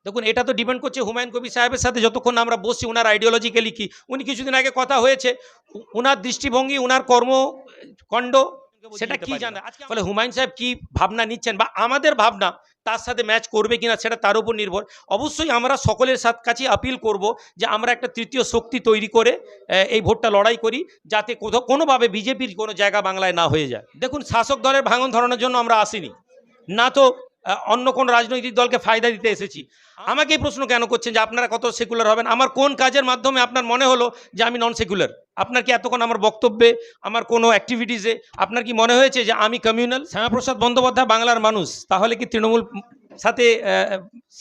দেখুন এটা তো ডিপেন্ড করছে হুমায়ুন কবির সাহেবের সাথে যতক্ষণ আমরা বসছি, ওনার আইডিওলজিক্যালি কি, উনি কিছুদিন আগে কথা হয়েছে, ওনার দৃষ্টিভঙ্গি, ওনার কর্মকাণ্ড সেটা কি জানা, ফলে হুমায়ুন সাহেব কি ভাবনা নিচ্ছেন বা আমাদের ভাবনা তার সাথে ম্যাচ করবে কিনা সেটা তার উপর নির্ভর। অবশ্যই আমরা সকলের কাছে আপিল করব যে আমরা একটা তৃতীয় শক্তি তৈরি করে এই ভোটটা লড়াই করি, যাতে কোনোভাবে বিজেপির কোনো জায়গা বাংলায় না হয়ে যায়। দেখুন শাসক দলের ভাঙন ধরানোর জন্য আমরা আসিনি, না তো অন্য কোন রাজনৈতিক দলকে ফায়দা দিতে এসেছি। আমাকে এই প্রশ্ন কেন করছেন যে আপনারা কত সেকুলার হবেন? আমার কোন কাজের মাধ্যমে আপনার মনে হলো যে আমি নন সেকুলার? আপনার কি এতক্ষণ আমার বক্তব্যে, আমার কোনো অ্যাক্টিভিটিসে আপনার কি মনে হয়েছে যে আমি কমিউনাল? শ্যামাপ্রসাদ বন্দ্যোপাধ্যায় বাংলার মানুষ, তাহলে কি তৃণমূল সাথে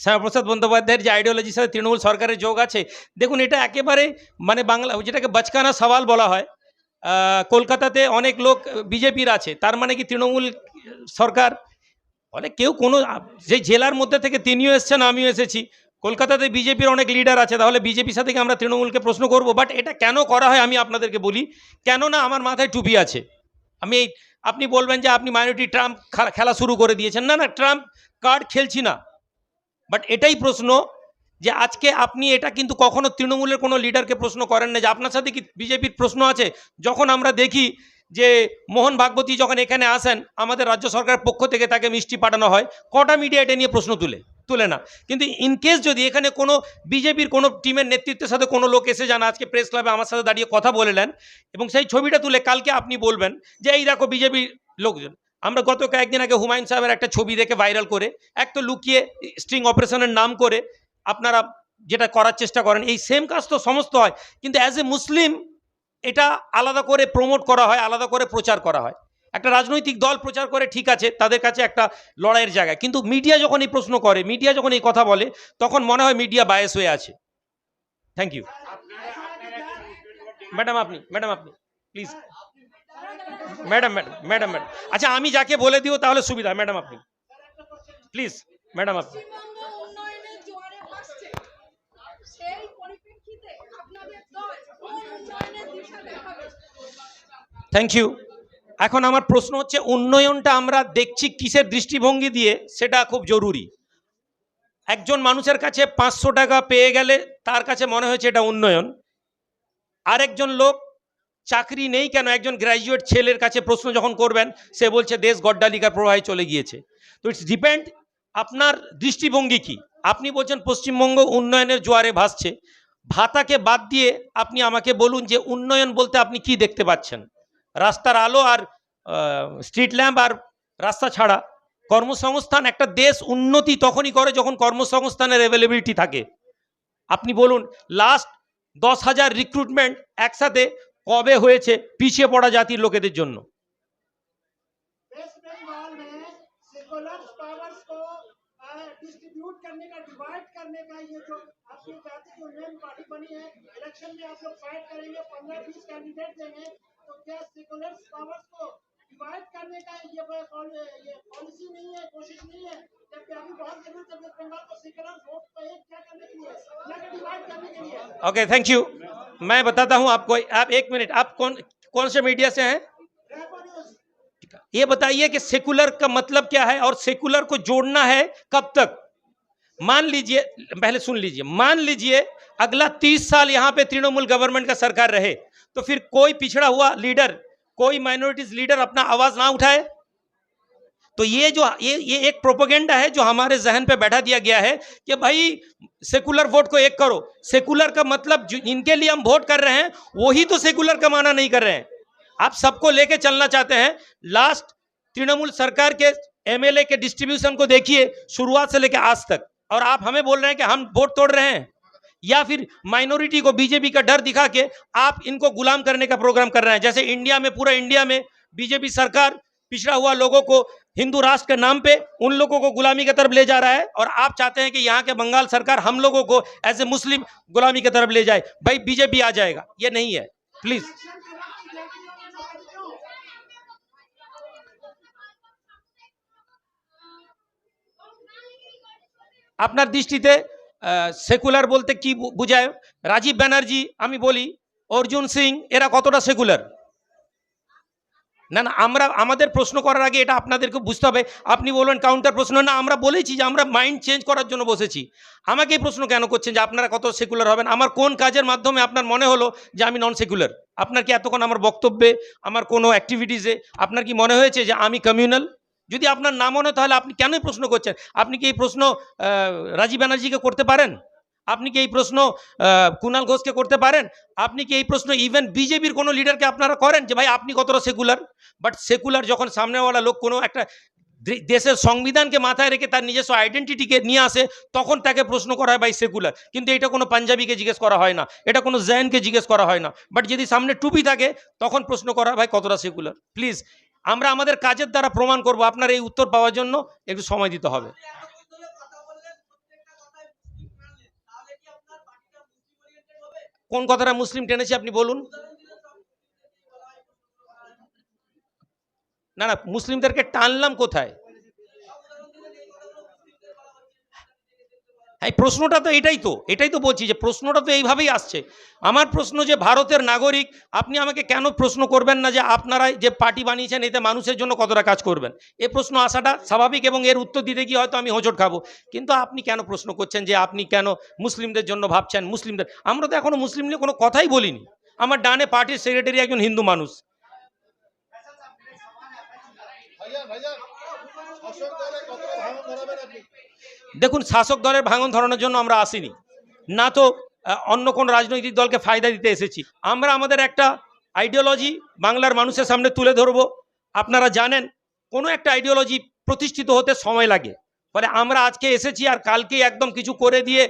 শ্যামাপ্রসাদ বন্দ্যোপাধ্যায়ের যে আইডিওলজির সাথে তৃণমূল সরকারের যোগ আছে? দেখুন এটা একেবারে মানে বাংলা, যেটাকে বাচকানা সওয়াল বলা হয়। কলকাতাতে অনেক লোক বিজেপির আছে, তার মানে কি তৃণমূল সরকার? ফলে কেউ কোনো, যে জেলার মধ্যে থেকে তিনিও এসছেন, আমিও এসেছি, কলকাতাতে বিজেপির অনেক লিডার আছে, তাহলে বিজেপির সাথে কি আমরা তৃণমূলকে প্রশ্ন করব? বাট এটা কেন করা হয় আমি আপনাদেরকে বলি। কেননা আমার মাথায় টুপি আছে। আমি, আপনি বলবেন যে আপনি মাইনরিটি ট্রাম্প খেলা শুরু করে দিয়েছেন। না না, ট্রাম্প কার্ড খেলছি না। বাট এটাই প্রশ্ন যে আজকে আপনি এটা কিন্তু কখনো তৃণমূলের কোনো লিডারকে প্রশ্ন করেন না যে আপনার সাথে কি বিজেপির প্রশ্ন আছে। যখন আমরা দেখি যে মোহন ভাগবতী যখন এখানে আসেন, আমাদের রাজ্য সরকারের পক্ষ থেকে তাকে মিষ্টি পাঠানো হয়, কটা মিডিয়া এটা নিয়ে প্রশ্ন তুলে না। কিন্তু ইনকেস যদি এখানে কোনো বিজেপির কোনো টিমের নেতৃত্বের সাথে কোনো লোক এসে যান, আজকে প্রেস ক্লাবে আমার সাথে দাঁড়িয়ে কথা বলে নেন এবং সেই ছবিটা তুলে কালকে আপনি বলবেন যে এই দেখো বিজেপির লোকজন। আমরা গত কয়েকদিন আগে হুমায়ুন সাহেবের একটা ছবি দেখে ভাইরাল করে, এক তো লুকিয়ে স্ট্রিং অপারেশনের নাম করে আপনারা যেটা করার চেষ্টা করেন, এই সেম কাজ তো সমস্ত হয়, কিন্তু অ্যাজ এ মুসলিম এটা আলাদা করে প্রমোট করা হয়, আলাদা করে প্রচার করা হয়। একটা রাজনৈতিক দল প্রচার করে, ঠিক আছে, তাদের কাছে একটা লড়াইয়ের জায়গা, কিন্তু মিডিয়া যখন এই প্রশ্ন করে, মিডিয়া যখন এই কথা বলে, তখন মনে হয় মিডিয়া বায়াস হয়ে আছে। Thank you. ম্যাডাম আপনি প্লিজ। ম্যাডাম আচ্ছা আমি যাকে বলে দিও তাহলে সুবিধা। ম্যাডাম আপনি প্লিজ। ম্যাডাম আপনি। Thank you. এখন আমার প্রশ্ন হচ্ছে, উন্নয়নটা আমরা দেখছি কিসের দৃষ্টিভঙ্গি দিয়ে, সেটা খুব জরুরি। একজন মানুষের কাছে 500 টাকা পেয়ে গেলে তার কাছে মনে হয়েছে এটা উন্নয়ন। আরেকজন লোক চাকরি নেই কেন, একজন গ্র্যাজুয়েট ছেলের কাছে প্রশ্ন যখন করবেন, সে বলছে দেশ গড্ডালিকার প্রবাহে চলে গিয়েছে। তো ইটস ডিপেন্ড আপনার দৃষ্টিভঙ্গি কি। আপনি বলছেন পশ্চিমবঙ্গ উন্নয়নের জোয়ারে ভাসছে, ভাতাকে বাদ দিয়ে আপনি আমাকে বলুন যে উন্নয়ন বলতে আপনি কি দেখতে পাচ্ছেন? রাস্তার আলো আর স্ট্রিট ল্যাম্প আর রাস্তা ছাড়া। কর্মসংস্থান, একটা দেশ উন্নতি তখনই করে যখন কর্মসংস্থানের অ্যাভেলেবিলিটি থাকে। আপনি বলুন লাস্ট 10,000 রিক্রুটমেন্ট একসাথে কবে হয়েছে পিছিয়ে পড়া জাতির লোকেদের জন্য? Okay thank you. मैं बताता हूं आपको। आप एक मिनट, आप कौन से मीडिया से हैं? ये बताइए कि सेकुलर का मतलब क्या है और सेकुलर को जोड़ना है कब तक? मान लीजिए, पहले सुन लीजिए, मान लीजिए अगला 30 साल यहां पे तृणमूल गवर्नमेंट का सरकार रहे, तो फिर कोई पिछड़ा हुआ लीडर, कोई माइनॉरिटीज लीडर अपना आवाज ना उठाए? तो ये जो ये एक प्रोपेगेंडा है जो हमारे जहन पे बैठा दिया गया है कि भाई सेकुलर वोट को एक करो। सेकुलर का मतलब जो इनके लिए हम वोट कर रहे हैं वही तो सेकुलर का माना नहीं कर रहे हैं। आप सबको लेके चलना चाहते हैं। लास्ट तृणमूल सरकार के एमएलए के डिस्ट्रीब्यूशन को देखिए, शुरुआत से लेकर आज तक, और आप हमें बोल रहे हैं कि हम वोट तोड़ रहे हैं, या फिर माइनॉरिटी को बीजेपी का डर दिखा के आप इनको गुलाम करने का प्रोग्राम कर रहे हैं। जैसे इंडिया में, पूरा इंडिया में बीजेपी सरकार पिछड़ा हुआ लोगों को हिंदू राष्ट्र के नाम पे उन लोगों को गुलामी की तरफ ले जा रहा है, और आप चाहते हैं कि यहाँ के बंगाल सरकार हम लोगों को एज ए मुस्लिम गुलामी की तरफ ले जाए। भाई बीजेपी आ जाएगा, ये नहीं है, प्लीज। আপনার দৃষ্টিতে সেকুলার বলতে কি বোঝায়? রাজীব ব্যানার্জি, আমি বলি অর্জুন সিং, এরা কতটা সেকুলার? না না, আমরা আমাদের প্রশ্ন করার আগে এটা আপনাদেরকে বুঝতে হবে। আপনি বলবেন কাউন্টার প্রশ্ন, না আমরা বলেছি যে আমরা মাইন্ড চেঞ্জ করার জন্য বসেছি। আমাকে এই প্রশ্ন কেন করছেন যে আপনারা কত সেকুলার হবেন? আমার কোন কাজের মাধ্যমে আপনার মনে হলো যে আমি নন সেকুলার? আপনার কি এতক্ষণ আমার বক্তব্যে, আমার কোনো অ্যাক্টিভিটিসে আপনার কি মনে হয়েছে যে আমি কমিউনাল? যদি আপনার না মনে হয় তাহলে আপনি কেন প্রশ্ন করছেন? আপনি কি এই প্রশ্ন রাজীব ব্যানার্জিকে করতে পারেন? আপনি কি এই প্রশ্ন কুণাল ঘোষকে করতে পারেন? আপনি কি এই প্রশ্ন ইভেন বিজেপির কোনো লিডারকে আপনারা করেন যে ভাই আপনি কতটা সেকুলার? বাট সেকুলার যখন সামনেওয়ালা লোক কোনো একটা দেশের সংবিধানকে মাথায় রেখে তার নিজস্ব আইডেন্টিটিকে নিয়ে আসে, তখন তাকে প্রশ্ন করা হয় ভাই সেকুলার। কিন্তু এটা কোনো পাঞ্জাবিকে জিজ্ঞেস করা হয় না, এটা কোনো জৈনকে জিজ্ঞেস করা হয় না। বাট যদি সামনে টুপি থাকে তখন প্রশ্ন করা হয় ভাই কতটা সেকুলার। প্লিজ, আমরা আমাদের কাজের দ্বারা প্রমাণ করব। আপনার এই উত্তর পাওয়ার জন্য একটু সময় দিতে হবে। কোন কথাটা মুসলিম টেনেছি আপনি বলুন? না না, মুসলিমদেরকে টানলাম কোথায়? হ্যাঁ, প্রশ্নটা তো এটাই তো বলছি যে প্রশ্নটা তো এইভাবেই আসছে। আমার প্রশ্ন যে ভারতের নাগরিক, আপনি আমাকে কেন প্রশ্ন করবেন না যে আপনারা যে পার্টি বানিয়েছেন এতে মানুষের জন্য কতটা কাজ করবেন? এ প্রশ্ন আসাটা স্বাভাবিক এবং এর উত্তর দিতে গিয়ে হয়তো আমি হোঁচট খাবো। কিন্তু আপনি কেন প্রশ্ন করছেন যে আপনি কেন মুসলিমদের জন্য ভাবছেন? মুসলিমদের, আমরা তো এখনো মুসলিম নিয়ে কোনো কথাই বলিনি। আমার ডানে পার্টির সেক্রেটারি একজন হিন্দু মানুষ। দেখুন, শাসক দলের ভাঙন ধরানোর জন্য আমরা আসিনি, না তো অন্য কোনো রাজনৈতিক দলকে ফায়দা দিতে এসেছি। আমরা আমাদের একটা আইডিওলজি বাংলার মানুষের সামনে তুলে ধরবো। আপনারা জানেন কোনো একটা আইডিওলজি প্রতিষ্ঠিত হতে সময় লাগে। ফলে আমরা আজকে এসেছি আর কালকেই একদম কিছু করে দিয়ে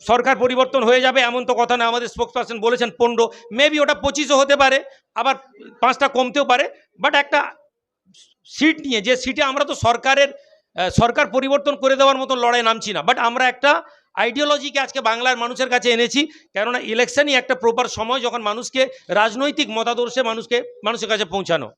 সরকার পরিবর্তন হয়ে যাবে এমন তো কথা না। আমাদের স্পোক্স পার্সন বলেছেন 15, মেবি ওটা 25ও হতে পারে, আবার 5টা কমতেও পারে। বাট একটা সিট নিয়ে, যে সিটে আমরা তো সরকার পরিবর্তন করে দেওয়ার মতো লড়াই নামছি না, বাট আমরা একটা আইডিওলজিকে আজকে বাংলার মানুষের কাছে এনেছি। কেননা ইলেকশনই একটা প্রপার সময় যখন মানুষকে রাজনৈতিক মতাদর্শে মানুষের কাছে পৌঁছানো।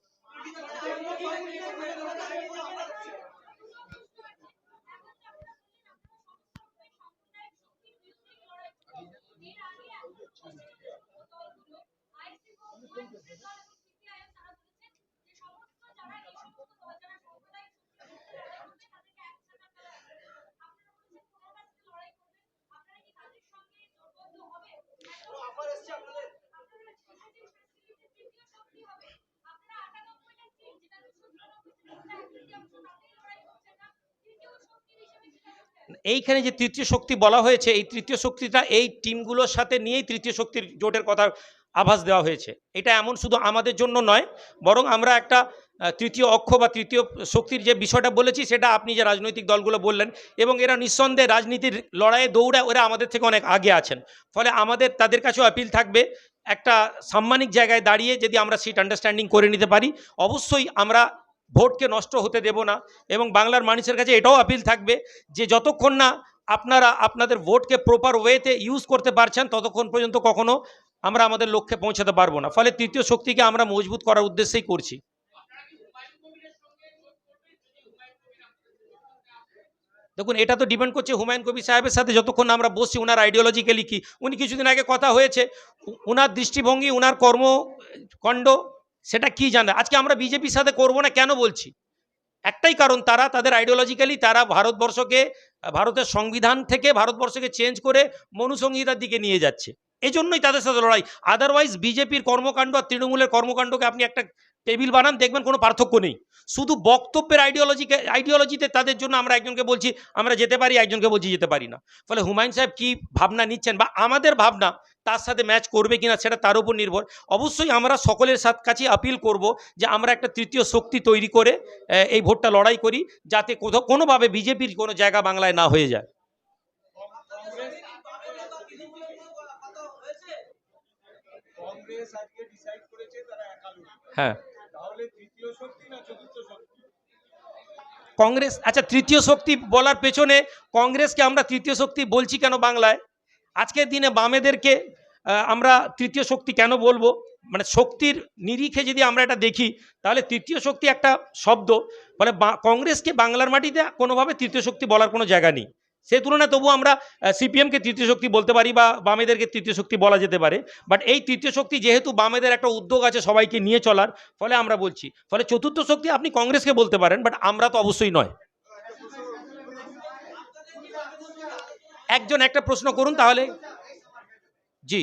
এইখানে যে তৃতীয় শক্তি বলা হয়েছে, এই তৃতীয় শক্তিটা এই টিমগুলোর সাথে নিয়েই তৃতীয় শক্তির জোটের কথা আভাস দেওয়া হয়েছে। এটা এমন শুধু আমাদের জন্য নয়, বরং আমরা একটা তৃতীয় অক্ষ বা তৃতীয় শক্তির যে বিষয়টা বলেছি, সেটা আপনি যে রাজনৈতিক দলগুলো বললেন, এবং এরা নিঃসন্দেহে রাজনীতির লড়াইয়ে দৌড়ে ওরা আমাদের থেকে অনেক আগে আছেন। ফলে আমাদের তাদের কাছেও আপিল থাকবে, একটা সাম্মানিক জায়গায় দাঁড়িয়ে যদি আমরা সিট আন্ডারস্ট্যান্ডিং করে নিতে পারি, অবশ্যই আমরা ভোটকে নষ্ট হতে দেব না। এবং বাংলার মানুষের কাছে এটাও আপিল থাকবে যে যতক্ষণ না আপনারা আপনাদের ভোটকে প্রপার ওয়েতে ইউজ করতে পারছেন, ততক্ষণ পর্যন্ত কখনো আমরা আমাদের লক্ষ্যে পৌঁছাতে পারবো না। ফলে তৃতীয় শক্তিকে আমরা মজবুত করার উদ্দেশ্যেই করছি। দেখুন, এটা তো ডিপেন্ড করছে হুমায়ুন কবির সাহেবের সাথে যতক্ষণ আমরা বসছি, ওনার আইডিওলজিক্যালি কি, উনি কিছুদিন আগে কথা হয়েছে, ওনার দৃষ্টিভঙ্গি, ওনার কর্মকাণ্ড সেটা কি জানে। আজকে আমরা বিজেপির সাথে করবো না কেন বলছি? একটাই কারণ, তারা তাদের আইডিওলজিক্যালি তারা ভারতের সংবিধান থেকে ভারতবর্ষকে চেঞ্জ করে মনুসংহিতার দিকে নিয়ে যাচ্ছে। এই জন্যই তাদের সাথে লড়াই। আদারওয়াইজ বিজেপির কর্মকাণ্ড আর তৃণমূলের কর্মকাণ্ডকে আপনি একটা টেবিল বানান, দেখবেন কোনো পার্থক্য নেই। শুধু বক্তব্যের আইডিওলজিতে তাদের জন্য আমরা একজনকে বলছি আমরা যেতে পারি, একজনকে বলছি যেতে পারি না। ফলে হুমায়ুন সাহেব কি ভাবনা নিচ্ছেন বা আমাদের ভাবনা তার সাথে ম্যাচ করবে কিনা সেটা তার উপর নির্ভর। অবশ্যই আমরা সকলের কাছে আপিল করব যে আমরা একটা তৃতীয় শক্তি তৈরি করে এই ভোটটা লড়াই করি, যাতে কোনোভাবে বিজেপির কোনো জায়গা বাংলায় না হয়ে যায়। হ্যাঁ, কংগ্রেস, আচ্ছা তৃতীয় শক্তি বলার পেছনে কংগ্রেসকে আমরা তৃতীয় শক্তি বলছি কেন বাংলায়? আজকের দিনে বামেদেরকে আমরা তৃতীয় শক্তি কেন বলবো? মানে শক্তির নিরিখে যদি আমরা এটা দেখি, তাহলে তৃতীয় শক্তি একটা শব্দ। ফলে কংগ্রেসকে বাংলার মাটিতে কোনোভাবে তৃতীয় শক্তি বলার কোনো জায়গা নেই। সেই তুলনায় তবু আমরা সিপিএমকে তৃতীয় শক্তি বলতে পারি বা বামেদেরকে তৃতীয় শক্তি বলা যেতে পারে। বাট এই তৃতীয় শক্তি যেহেতু বামেদের একটা উদ্যোগ আছে সবাইকে নিয়ে চলার, ফলে আমরা বলছি। ফলে চতুর্থ শক্তি আপনি কংগ্রেসকে বলতে পারেন, বাট আমরা তো অবশ্যই নয়। একজন একটা প্রশ্ন করুন তাহলে। জি।